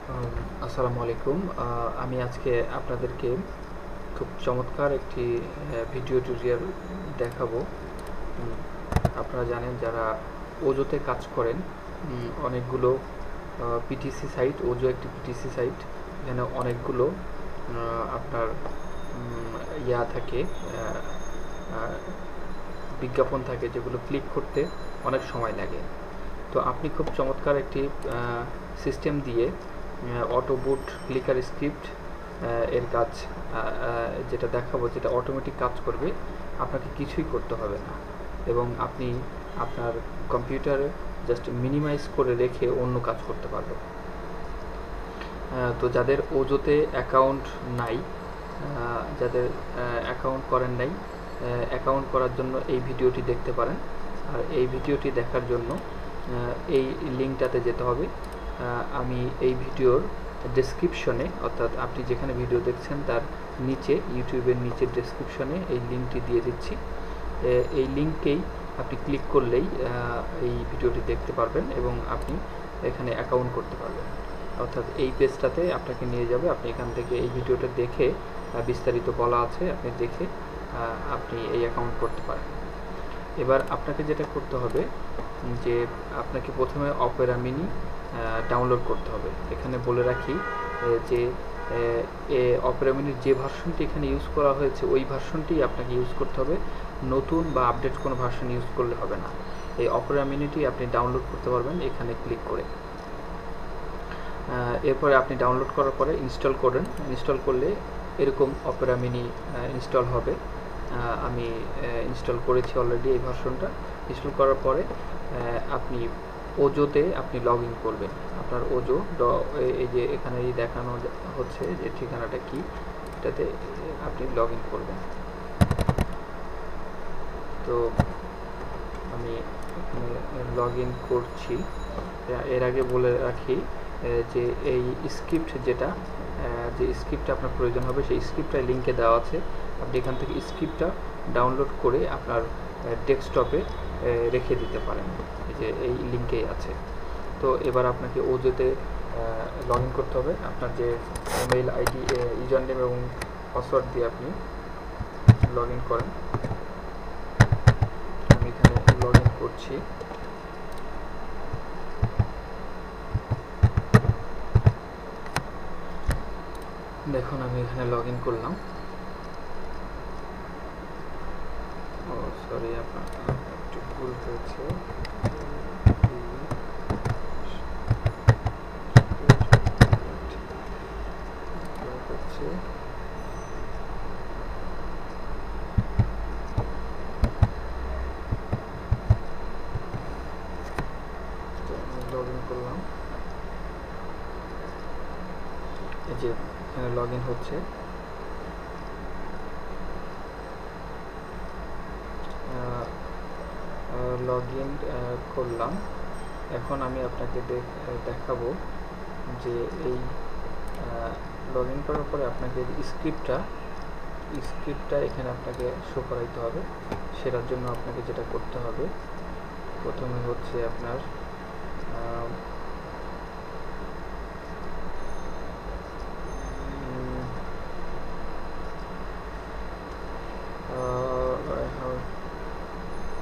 আসসালামু আলাইকুম। আমি আজকে আপনাদেরকে খুব চমৎকার একটি ভিডিও টিউটোরিয়াল দেখাবো। উম, আপনারা জানেন যারা ওজোতে কাজ করেন, অনেকগুলো পিটিসি সাইট, ওজো একটি পিটিসি সাইট। এখানে অনেকগুলো আপনার থাকে, আহ, বিজ্ঞাপন থাকে যেগুলো ক্লিক করতে অনেক সময় লাগে। তো আপনি খুব চমৎকার একটি সিস্টেম দিয়ে অটো বুট ক্লিকার স্ক্রিপ্ট এর কাজ যেটা দেখাবো, যেটা অটোমেটিক কাজ করবে, আপনাকে কিছুই করতে হবে না এবং আপনি আপনার কম্পিউটারে জাস্ট মিনিমাইজ করে রেখে অন্য কাজ করতে পারবেন। তো যাদের ওজোতে অ্যাকাউন্ট নাই, যাদের অ্যাকাউন্ট করেন নাই, অ্যাকাউন্ট করার জন্য এই ভিডিওটি দেখতে পারেন। আর এই ভিডিওটি দেখার জন্য এই লিঙ্কটাতে যেতে হবে। আমি এই ভিডিওর ডেসক্রিপশনে, অর্থাৎ আপনি যেখানে ভিডিও দেখছেন তার নিচে, ইউটিউবের নিচে ডেসক্রিপশনে এই লিঙ্কটি দিয়ে দিচ্ছি। এই লিঙ্কেই আপনি ক্লিক করলেই এই ভিডিওটি দেখতে পারবেন এবং আপনি এখানে অ্যাকাউন্ট করতে পারবেন। অর্থাৎ এই পেজটাতে আপনাকে নিয়ে যাবে। আপনি এখান থেকে এই ভিডিওটা দেখে, বিস্তারিত বলা আছে, আপনি দেখে আপনি এই অ্যাকাউন্ট করতে পারেন। এবার আপনাকে যেটা করতে হবে, যে আপনাকে প্রথমে অপেরা মিনি ডাউনলোড করতে হবে। এখানে বলে রাখি যে অপেরা মিনির যে ভার্সনটি এখানে ইউজ করা হয়েছে ওই ভার্সনটি আপনাকে ইউজ করতে হবে। নতুন বা আপডেট কোনো ভার্সন ইউজ করলে হবে না। এই অপেরা মিনিটি আপনি ডাউনলোড করতে পারবেন এখানে ক্লিক করে। এরপরে আপনি ডাউনলোড করার পরে ইনস্টল করেন। ইনস্টল করলে এরকম অপেরা মিনি ইনস্টল হবে। আমি ইনস্টল করেছি অলরেডি এই ভার্সনটা। ইনস্টল করার পরে আপনি ওজোতে আপনি লগ ইন করবেন। আপনার ওজো এই যে এখানে দেখানো হচ্ছে যে ঠিকানাটা কি, এটাতে আপনি লগ ইন করবেন। তো আমি এখানে লগ ইন করছি। এর আগে বলে রাখি যে এই স্ক্রিপ্ট যেটা, যে স্ক্রিপ্টটা আপনার প্রয়োজন হবে সেই স্ক্রিপ্টটা লিঙ্কে দেওয়া আছে। আপনি এখান থেকে স্ক্রিপ্টটা ডাউনলোড করে আপনার ডেস্কটপে রেখে দিতে পারেন, যে এই লিঙ্কেই আছে। তো এবার আপনাকে ওজোতে লগ ইন করতে হবে। আপনার যে ইমেইল আইডি, ইউজার নেম এবং পাসওয়ার্ড দিয়ে আপনি লগ ইন করেন। আমি এখানে লগ ইন করছি। দেখুন আমি এখানে লগ ইন করলাম। ও সরি, আপনার একটু ভুল হয়েছে। লগ ইন করলাম, এই যে এখানে লগ ইন হচ্ছে। লগ ইন করলাম। এখন আমি আপনাকে দেখাবো যে এই লগ ইন করার পরে আপনাকে স্ক্রিপ্টটা এখানে আপনাকে শো করাইতে হবে। সেটার জন্য আপনাকে যেটা করতে হবে, প্রথমে হচ্ছে আপনার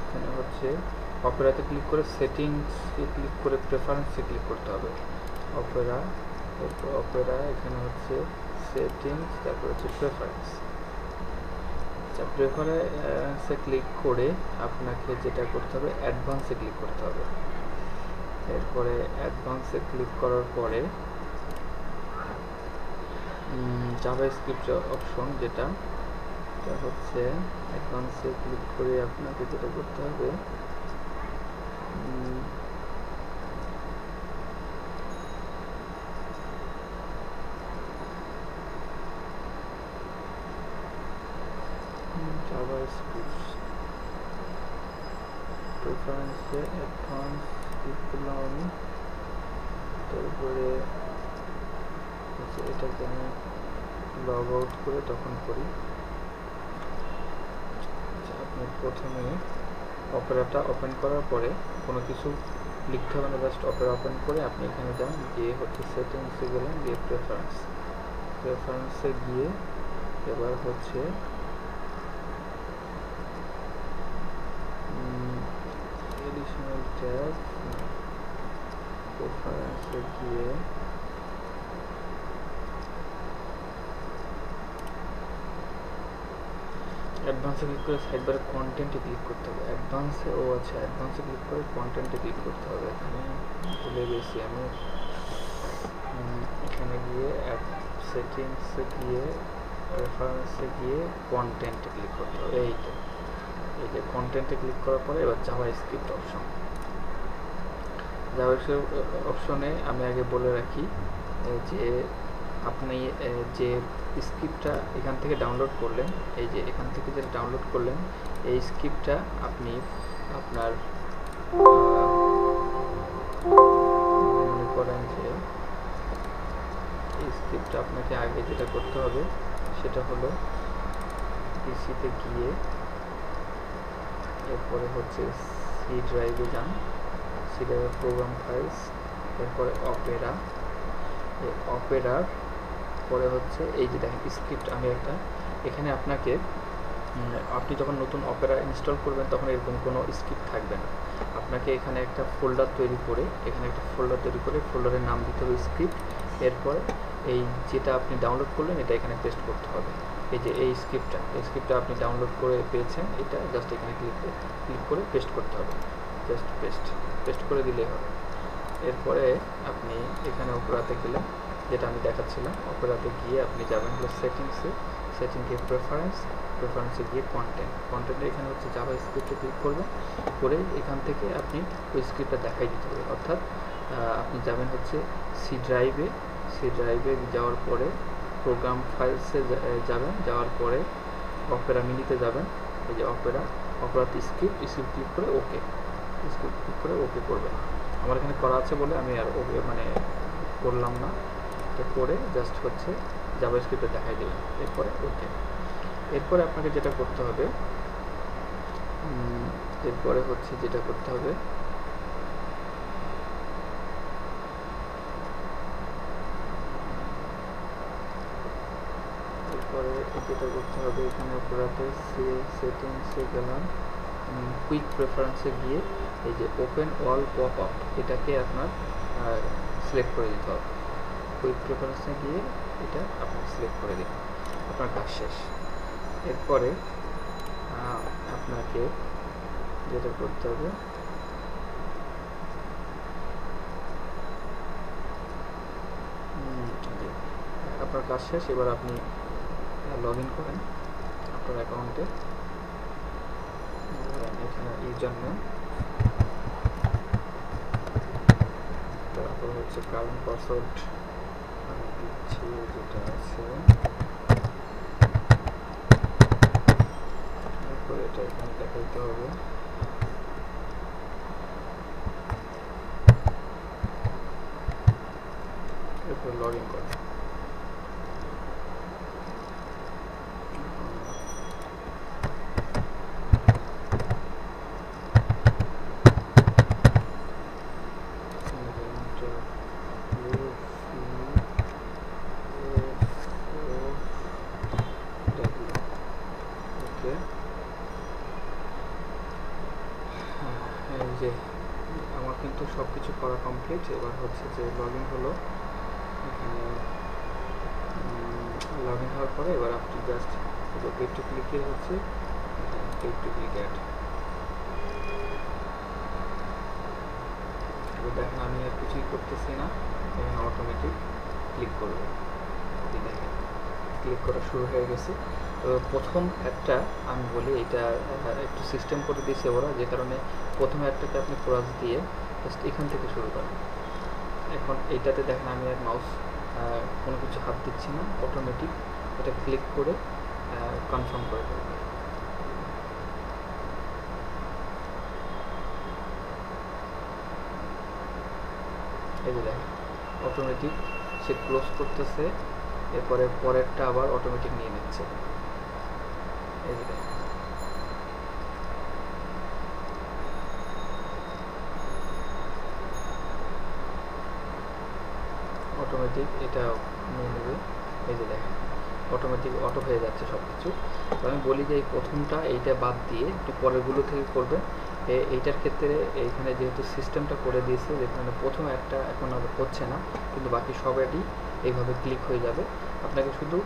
এখানে হচ্ছে অপেরাতে ক্লিক করে সেটিংসে ক্লিক করে প্রেফারেন্সে ক্লিক করতে হবে। অপেরা এখানে হচ্ছে সেটিংস, তারপর হচ্ছে প্রেফারেন্স। আচ্ছা, প্রেফারেন্সে ক্লিক করে আপনাকে যেটা করতে হবে, অ্যাডভান্সে ক্লিক করতে হবে। এরপরে অ্যাডভান্সে ক্লিক করার পরে জাভাস্ক্রিপ্ট অপশন, যেটা হচ্ছে অ্যাডভান্সে ক্লিক করে আপনাকে যেটা করতে হবে, জাভাস্ক্রিপ্ট প্রেফারেন্সে অ্যাডভান্স ক্লিক করলাম আমি। তারপরে এটাকে আমি লগ আউট করে তখন করি। আপনি প্রথমে অপেরাটা ওপেন করার পরে কোনো কিছু লিখতে হবে না, জাস্ট অপেরা ওপেন করে আপনি এখানে যান, গিয়ে হচ্ছে সেটিংসে গেলেন, গিয়ে প্রেফারেন্সে গিয়ে এবার হচ্ছে এডিশনাল ট্যাব, প্রেফারেন্সে গিয়ে অ্যাডভান্সে ক্লিক করে সাইডবারে কন্টেন্টে ক্লিক করতে হবে। অ্যাডভান্সে অ্যাডভান্সে ক্লিক করে কন্টেন্টে ক্লিক করতে হবে। এখানে ভুলে গেছি আমি, এখানে গিয়ে সেটিংসে গিয়ে প্রেফারেন্সে গিয়ে কন্টেন্টে ক্লিক করতে হবে। এই যে কন্টেন্টে ক্লিক করার পরে এবার জাভাস্ক্রিপ্ট অপশন। জাভাস্ক্রিপ্ট অপশনে আমি আগে বলে রাখি যে আপনি যে স্ক্রিপ্টটা এখান থেকে ডাউনলোড করলেন, এই যে এখান থেকে যেটা ডাউনলোড করলেন, এই স্ক্রিপ্টটা আপনি আপনার মনে করেন যে এই স্ক্রিপ্টটা আপনাকে আগে যেটা করতে হবে সেটা হলো পিসিতে গিয়ে এরপরে হচ্ছে সি ড্রাইভে যান, সি ড্রাইভে প্রোগ্রাম ফাইলস, এরপরে অপেরার পরে হচ্ছে এই যে দেখেন স্ক্রিপ্ট। আমি একটা এখানে আপনাকে আপনি যখন নতুন অপেরা ইনস্টল করবেন তখন এরকম কোনো স্ক্রিপ্ট থাকবে না। আপনাকে এখানে একটা ফোল্ডার তৈরি করে ফোল্ডারের নাম দিতে হবে স্ক্রিপ্ট। এরপর এই যেটা আপনি ডাউনলোড করলেন এটা এখানে পেস্ট করতে হবে। এই যে এই স্ক্রিপ্টটা আপনি ডাউনলোড করে পেয়েছেন, এটা জাস্ট এখানে ক্লিক করে পেস্ট করতে হবে। জাস্ট পেস্ট করে দিলেই হবে। এরপরে আপনি এখানে অপেরাতে গেলেন, যেটা আমি দেখাচ্ছিলাম, অপেরাতে গিয়ে আপনি যাবেন হলো সেটিংসে প্রেফারেন্সে গিয়ে কন্টেন্টে এখানে হচ্ছে জাভাস্ক্রিপ্টে ক্লিক করবেন, করে এখান থেকে আপনি ওই স্ক্রিপ্টটা দেখাই দিতে হবে। অর্থাৎ আপনি যাবেন হচ্ছে সি ড্রাইভে যাওয়ার পরে প্রোগ্রাম ফাইলসে যাওয়ার পরে অপেরা মিনিতে যাবেন, এই যে অপেরাতে স্ক্রিপ্ট ক্লিক করে ওকে করবেন। আমার এখানে করা আছে বলে আমি আর ওকে করলাম না, তো করে জাস্ট হচ্ছে জাভাস্ক্রিপ্টে দেখাই দেবেন, এরপরে ওকে। এরপরে আপনাকে যেটা করতে হবে, এরপরে যেটা করতে হবে এখানে অপেরাতে সেটিংসে গেলাম, কুইক প্রেফারেন্সে গিয়ে এই যে ওপেন অল পপ আপ এটাকে আপনার সিলেক্ট করে দিতে হবে। কুইক প্রেফারেন্সে গিয়ে এটা আপনি সিলেক্ট করে দিন, আপনার কাজ শেষ। এরপরে আপনাকে যেটা করতে হবে, আপনার কাজ শেষ। এবার আপনি লগ ইন করেন আপনার অ্যাকাউন্টে, এখানে ইউজার নেম, তারপর হচ্ছে কারেন্ট পাসওয়ার্ড আমি দিচ্ছি যেটা আছে, তারপর এটা এখানে দেখাইতে হবে। এরপর লগ ইন করেন। যে আমার কিন্তু সব কিছু করা কমপ্লিট। এবার হচ্ছে যে লগ ইন হলো, এখানে লগ ইন হওয়ার পরে এবার আপনি জাস্ট পেড টু ক্লিকে হচ্ছে পেড টু ক্লিক অ্যাড। এবার দেখেন আমি আর কিছুই করতেছি না, এখানে অটোমেটিক ক্লিক করবে, দেখেন ক্লিক করা শুরু হয়ে গেছে। তো প্রথম অ্যাডটা আমি বলি এটা একটু সিস্টেম করে দিয়েছে ওরা, যে কারণে প্রথম অ্যাডটাকে আপনি ক্রস দিয়ে জাস্ট এখান থেকে শুরু করেন। এখন এইটাতে দেখেন আমি আর মাউস কোনো কিছু হাত দিচ্ছি না, অটোমেটিক এটা ক্লিক করে কনফার্ম করে দেবে। এই যে দেখেন অটোমেটিক সে ক্লোজ করতেছে, এরপরে পরেরটা আবার অটোমেটিক নিয়ে নিচ্ছে। এই যে দেখেন অটোমেটিক এটা নিয়ে নেবে। এই যে দেখেন অটোমেটিক অটো হয়ে যাচ্ছে সব কিছু। তো আমি বলি যে এই প্রথমটা এইটা বাদ দিয়ে একটু পরেরগুলো থেকে করবেন। এইটার ক্ষেত্রে এইখানে যেহেতু সিস্টেমটা করে দিয়েছে যেখানে প্রথম অ্যাডটা এখন আর হচ্ছে না, কিন্তু বাকি সব অ্যাডই এইভাবে ক্লিক হয়ে যাবে। আপনাকে শুধু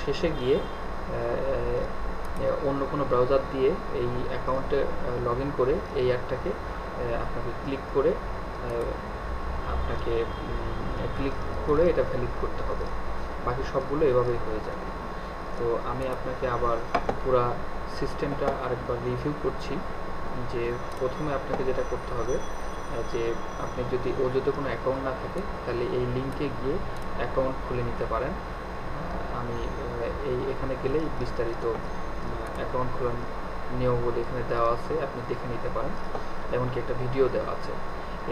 শেষে গিয়ে অন্য কোনো ব্রাউজার দিয়ে এই অ্যাকাউন্টে লগ ইন করে এই অ্যাডটাকে আপনাকে ক্লিক করে এটা ভ্যালিড করতে হবে। বাকি সবগুলো এভাবেই হয়ে যাবে। তো আমি আপনাকে আবার পুরা সিস্টেমটা আরেকবার রিভিউ করছি। যে প্রথমে আপনাকে যেটা করতে হবে যে আপনি যদি কোনো অ্যাকাউন্ট না থাকে তাহলে এই লিঙ্কে গিয়ে অ্যাকাউন্ট খুলে নিতে পারেন। আমি এখানে গেলেই বিস্তারিত অ্যাকাউন্ট খোলার নিয়মগুলো এখানে দেওয়া আছে, আপনি দেখে নিতে পারেন, এমনকি একটা ভিডিও দেওয়া আছে।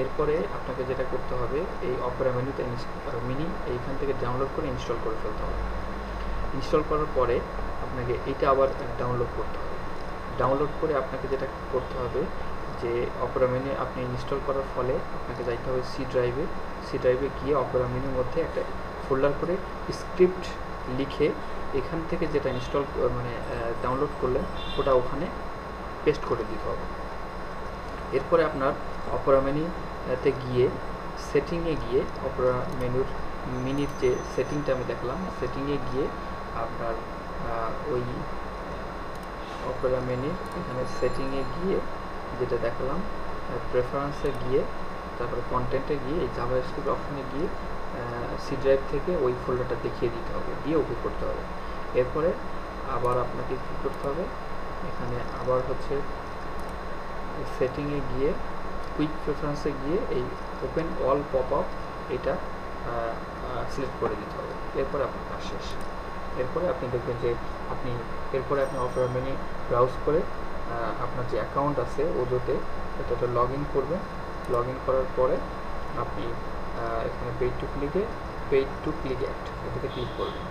এরপরে আপনাকে যেটা করতে হবে এই অপেরা মিনি এইখান থেকে ডাউনলোড করে ইনস্টল করে ফেলতে হবে। ইনস্টল করার পরে আপনাকে এইটা আবার ডাউনলোড করতে হবে। ডাউনলোড করে আপনাকে যেটা করতে হবে যে অপেরা মিনি আপনি ইনস্টল করার ফলে আপনাকে যাইতে হবে সি ড্রাইভে গিয়ে অপেরা মিনির মধ্যে একটা ফোল্ডার করে স্ক্রিপ্ট লিখে এখান থেকে যেটা ডাউনলোড করলেন ওটা ওখানে পেস্ট করে দিতে হবে। এরপরে আপনার অপেরা মিনিতে গিয়ে সেটিংয়ে গিয়ে অপেরা মিনির যে সেটিংটা আমি দেখলাম সেটিংয়ে গিয়ে আপনার ওই অপেরা মিনির এখানে সেটিংয়ে গিয়ে যেটা দেখলাম প্রেফারেন্সে গিয়ে তারপরে কন্টেন্টে গিয়ে এই জাভাস্ক্রিপ্ট অপশনে গিয়ে সি ড্রাইভ থেকে ওই ফোল্ডারটা দেখিয়ে দিতে হবে, দিয়ে ওকে করতে হবে। এরপরে আবার আপনাকে কী করতে হবে, এখানে আবার হচ্ছে সেটিংয়ে গিয়ে কুইক প্রেফারেন্সে গিয়ে এই ওপেন অল পপ আপ এটা সিলেক্ট করে দিতে হবে। এরপরে আপনার কাজ শেষ। এরপরে আপনি দেখবেন যে এরপরে আপনি অপেরা মিনি ব্রাউজ করে আপনার যে অ্যাকাউন্ট আছে ওজোতে এটা লগ ইন করবেন। লগ ইন করার পরে আপনি এখানে পেইড টু ক্লিক অ্যাড এটাতে ক্লিক করবেন।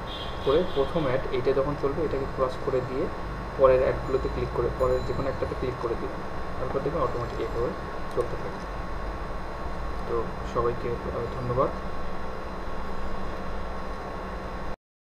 করে প্রথম অ্যাড এইটা যখন চলবে এটাকে ক্রস করে দিয়ে পরের অ্যাডগুলোতে ক্লিক করে পরের যে কোনো একটাতে ক্লিক করে দেবেন। তারপর দেখবেন অটোমেটিক এভাবে চলতে থাকে। তো সবাইকে ধন্যবাদ।